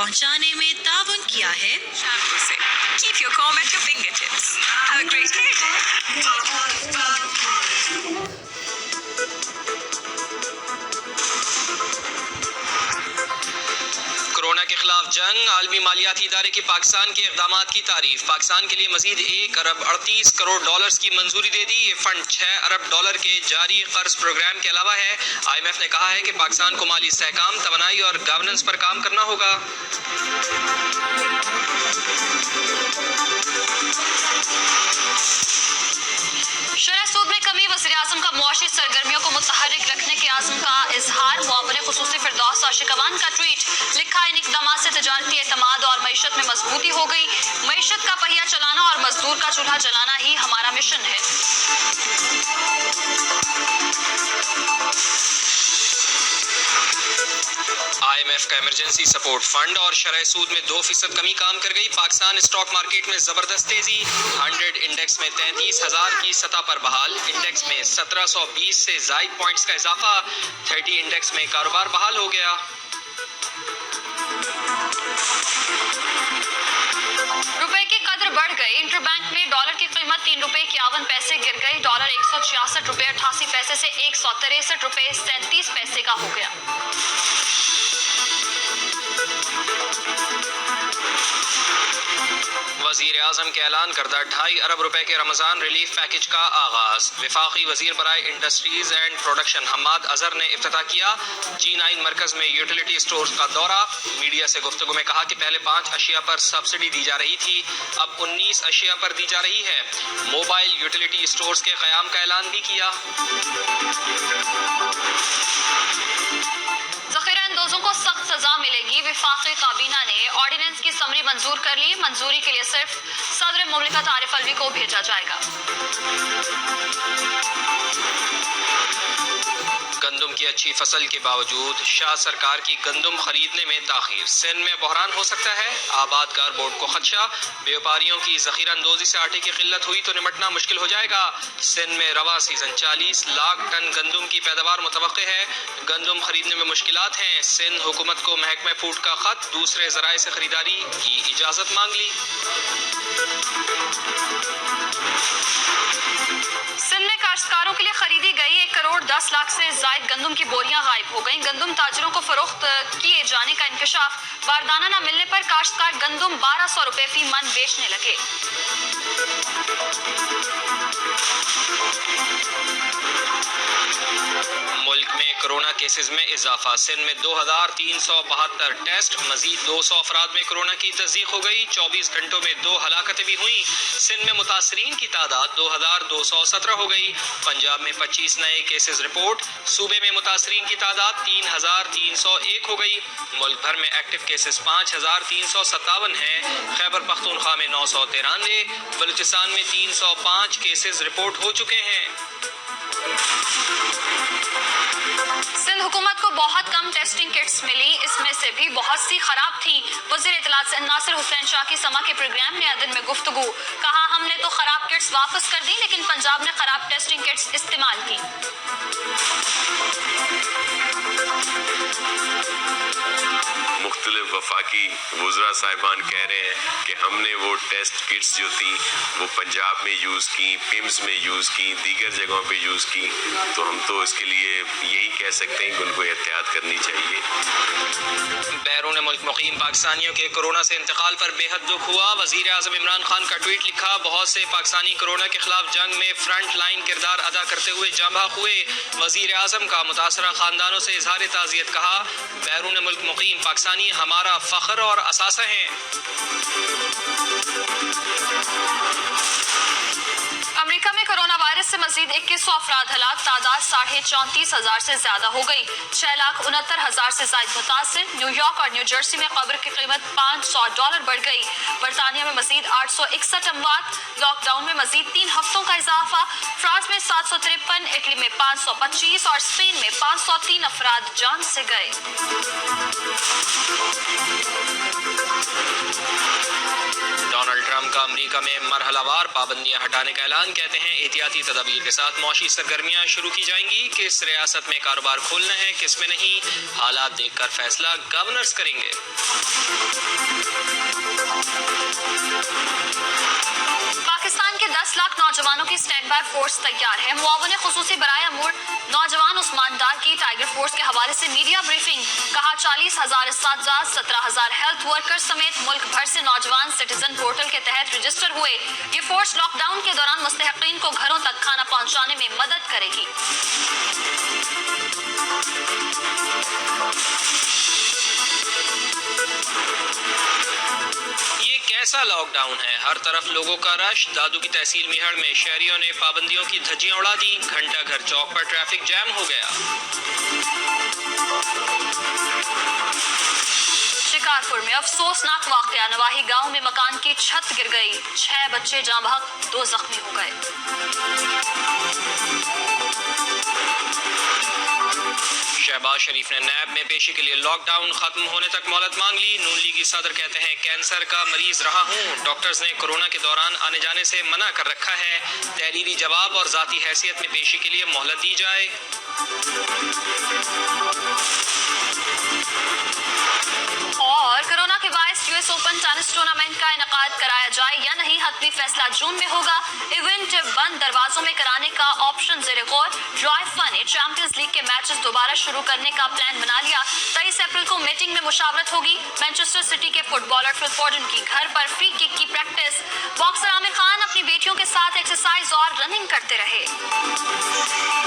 पहुंचाने में ताउन किया है। Keep your comb at your fingertips. Have a great day. Corona के खिलाफ जंग, आलमी मालियाती इदारे की पाकिस्तान के इक़दामात की तारीफ। पाकिस्तान के लिए मजीद 1 अरब 38 करोड़ डॉलर्स की मंजूरी दे दी। ये फंड 6 अरब डॉलर के जारी कर्ज प्रोग्राम के अलावा है। IMF ने कहा है कि पाकिस्तान को माली इस्तेहकाम, तवानाई और गवर्नेंस पर काम करना होगा। शरह सूद में कमी, वज़ीर-ए-आज़म का मुआशी सरगर्मियों को मुतहर्रिक रखने के आज़म का इजहार। मुआविन खुसूसी फिरदौस आशिकवान का ट्वीट, लिखा इन इक़दामात से तजारती एतमाद और मईशत में मजबूती हो गई। मईशत का पहिया चलाना और मजदूर का चूल्हा जलाना ही हमारा मिशन है। IMF का इमरजेंसी सपोर्ट फंड और शरह सूद में 2% कमी काम कर गई। पाकिस्तान स्टॉक मार्केट में जबरदस्त तेजी, 100 इंडेक्स में 33,000 की सतह पर बहाल। इंडेक्स में 1720 से जायद पॉइंट्स का इजाफा। 30 इंडेक्स में कारोबार बहाल हो गया। रुपए की कदर बढ़ गई। इंटरबैंक में डॉलर की कीमत 3 रुपए 51 पैसे गिर गई। डॉलर 166 रुपए 88 पैसे से 163 रुपए 37 पैसे का हो गया। वज़ीर आज़म के ऐलान करदा 2.5 अरब रुपए के रमज़ान रिलीफ पैकेज का आगाज। वफाकी वज़ीर बराए industries and production Hammad Azhar ने इफ्तिताह किया। G9 मरकज़ में यूटिलिटी स्टोर्स का दौरा। मीडिया से गुफ्तगू में कहा कि पहले 5 अशिया पर सब्सिडी दी जा रही थी, अब 19 अशिया पर दी जा रही है। मोबाइल यूटिलिटी स्टोर्स के क़याम का ऐलान भी किया। ज़ख़ीरा अंदोज़ों को सख्त सजा मिलेगी। वफाकी काबीना ने ऑर्डिनेंस की समरी मंजूर कर ली। मंजूरी के लिए सिर्फ सदर मुमलिकत आरिफ अलवी को भेजा जाएगा। गंदम की अच्छी फसल के बावजूद शाह सरकार की गंदम खरीदने में ताखीर। सिंध में बहरान हो सकता है, आबादकार बोर्ड को खदशा। व्यापारियों की ज़ख़ीरा अंदोज़ी से आटे की किल्लत हुई तो निमटना मुश्किल हो जाएगा। सिंध में रवा सीजन 40 लाख टन गंदम की पैदावार मुतवक्के है। गंदम खरीदने में मुश्किलात हैं। सिंध हुकूमत को महकमा फूड का खत, दूसरे ज़राए से खरीदारी की इजाज़त मांग ली। सिंध में काश्तकारों के लिए खरीदी गई 1 करोड़ 10 लाख से जायद गंदम की बोरियां गायब हो गई। गंदम ताजरों को फरोख्त किए जाने का इंकशाफ। बारदाना न मिलने पर काश्तकार गंदम 1200 रुपए फी मन बेचने लगे। मुल्क में कोरोना केसेस में इजाफा। सिंध में 2372 टेस्ट, मजीद 200 अफराद में कोरोना की तस्दीक हो गई। 24 घंटों में 2 हलाकतें भी हुई। सिंध में मुतासरीन की तादाद 2217 हो गई। पंजाब में 25 नए केसेस रिपोर्ट। सूबे में मुतासरीन की तादाद 3301 हो गई। मुल्क भर में एक्टिव केसेस 5357 हैं। खैबर पख्तूनख्वा में 993, बलूचिस्तान में 305 केसेस रिपोर्ट हो चुके हैं। सिंध हुकूमत को बहुत कम टेस्टिंग किट्स मिली, इसमें से भी बहुत सी खराब थी। वज़ीर इत्तलात नासिर हुसैन शाह की समा के प्रोग्राम ने अदन में गुफ्तगू, कहा हमने तो खराब किट्स वापस कर दी, लेकिन पंजाब ने खराब टेस्टिंग किट्स इस्तेमाल की। मुख्तलिफ वफाकी वुज़रा साहिबान कह रहे हैं कि हमने वो टेस्ट किट्स जो थी वो पंजाब में यूज़ की, पिम्स में यूज़ की, दीगर जगहों पे यूज़ की, तो हम तो इसके लिए यही कह सकते हैं कि उनको एहतियात करनी चाहिए। बैरून मुल्क मुकीम पाकिस्तानियों के कोरोना से इंतकाल पर बेहद दुख हुआ। वज़ीर आज़म इमरान खान का ट्वीट लिखा, बहुत से पाकिस्तानी कोरोना के खिलाफ जंग में फ्रंट लाइन किरदार अदा करते हुए जाँ बहक हुए। वज़ीर आज़म का मुतासरा खानदानों से इजहार ताज़ियत, कहा बैरून मुल्क मुकीम पाकिस्तानी हमारा फ़ख्र और असासा हैं। अमेरिका में कोरोना वायरस से मजीद 2100 अफराद हलाक, तादाद 34,500 से ज्यादा हो गई। 6,69,000 से ज्यादा मुतासिर। न्यूयॉर्क और न्यू जर्सी में कब्र की कीमत $500 बढ़ गई। बरतानिया में मजीद 861 अमवात। लॉकडाउन में मजीद 3 हफ्तों का इजाफा। फ्रांस में 753, इटली में 525 और स्पेन में 503 अफराद जान से गए। डोनाल्ड ट्रंप का अमेरिका में मरहलावार पाबंदियां हटाने का ऐलान। कहते हैं एहतियाती तदाबीर के साथ मौशी सरगर्मियां शुरू की जाएंगी। किस रियासत में कारोबार खोलना है, किस में नहीं, हालात देखकर फैसला गवर्नर्स करेंगे। सिक्योरिटी स्टैंड बाय फोर्स तैयार है। मुआवन खुसूसी बराए अमूर नौजवान उस्मान डार की टाइगर फोर्स के हवाले से मीडिया ब्रीफिंग। कहा 40,000 इस्ताद, 17,000 हेल्थ वर्कर समेत मुल्क भर से नौजवान सिटीजन पोर्टल के तहत रजिस्टर हुए। ये फोर्स लॉकडाउन के दौरान मुस्तहिकीन को घरों तक खाना पहुंचाने में मदद करेगी। ये कैसा लॉकडाउन है, हर तरफ लोगों का रश। दादू की तहसील मिहड़ में शहरियों ने पाबंदियों की धज्जियां उड़ा दी। घंटा घर चौक पर ट्रैफिक जैम हो गया। शिकारपुर में अफसोसनाक वाकया, नवाही गांव में मकान की छत गिर गई, 6 बच्चे जाँ बहक, 2 जख्मी हो गए। शहबाज शरीफ ने नैब में पेशी के लिए लॉकडाउन खत्म होने तक मोहलत मांग ली। नून लीगी सदर कहते हैं कैंसर का मरीज रहा हूं, डॉक्टर्स ने कोरोना के दौरान आने जाने से मना कर रखा है। तहरीरी जवाब और जाती हैसियत में पेशी के लिए मोहलत दी जाए। और कोरोना के बायस यूएस ओपन टेनिस टूर्नामेंट का इनेकाद कराया जाए या नहीं, हतमी फैसला जून में होगा। इवेंट बंद दरवाजों में कराने का ऑप्शन ज़ेरे गौर। ड्राइफा ने चैंपियंस लीग के मैचेस दोबारा शुरू करने का प्लान बना लिया। 23 अप्रैल को मीटिंग में मुशावरत होगी। मैनचेस्टर सिटी के फुटबॉलर फिल फॉर्डन की घर पर फ्री किक की प्रैक्टिस। बॉक्सर आमिर खान अपनी बेटियों के साथ एक्सरसाइज और रनिंग करते रहे।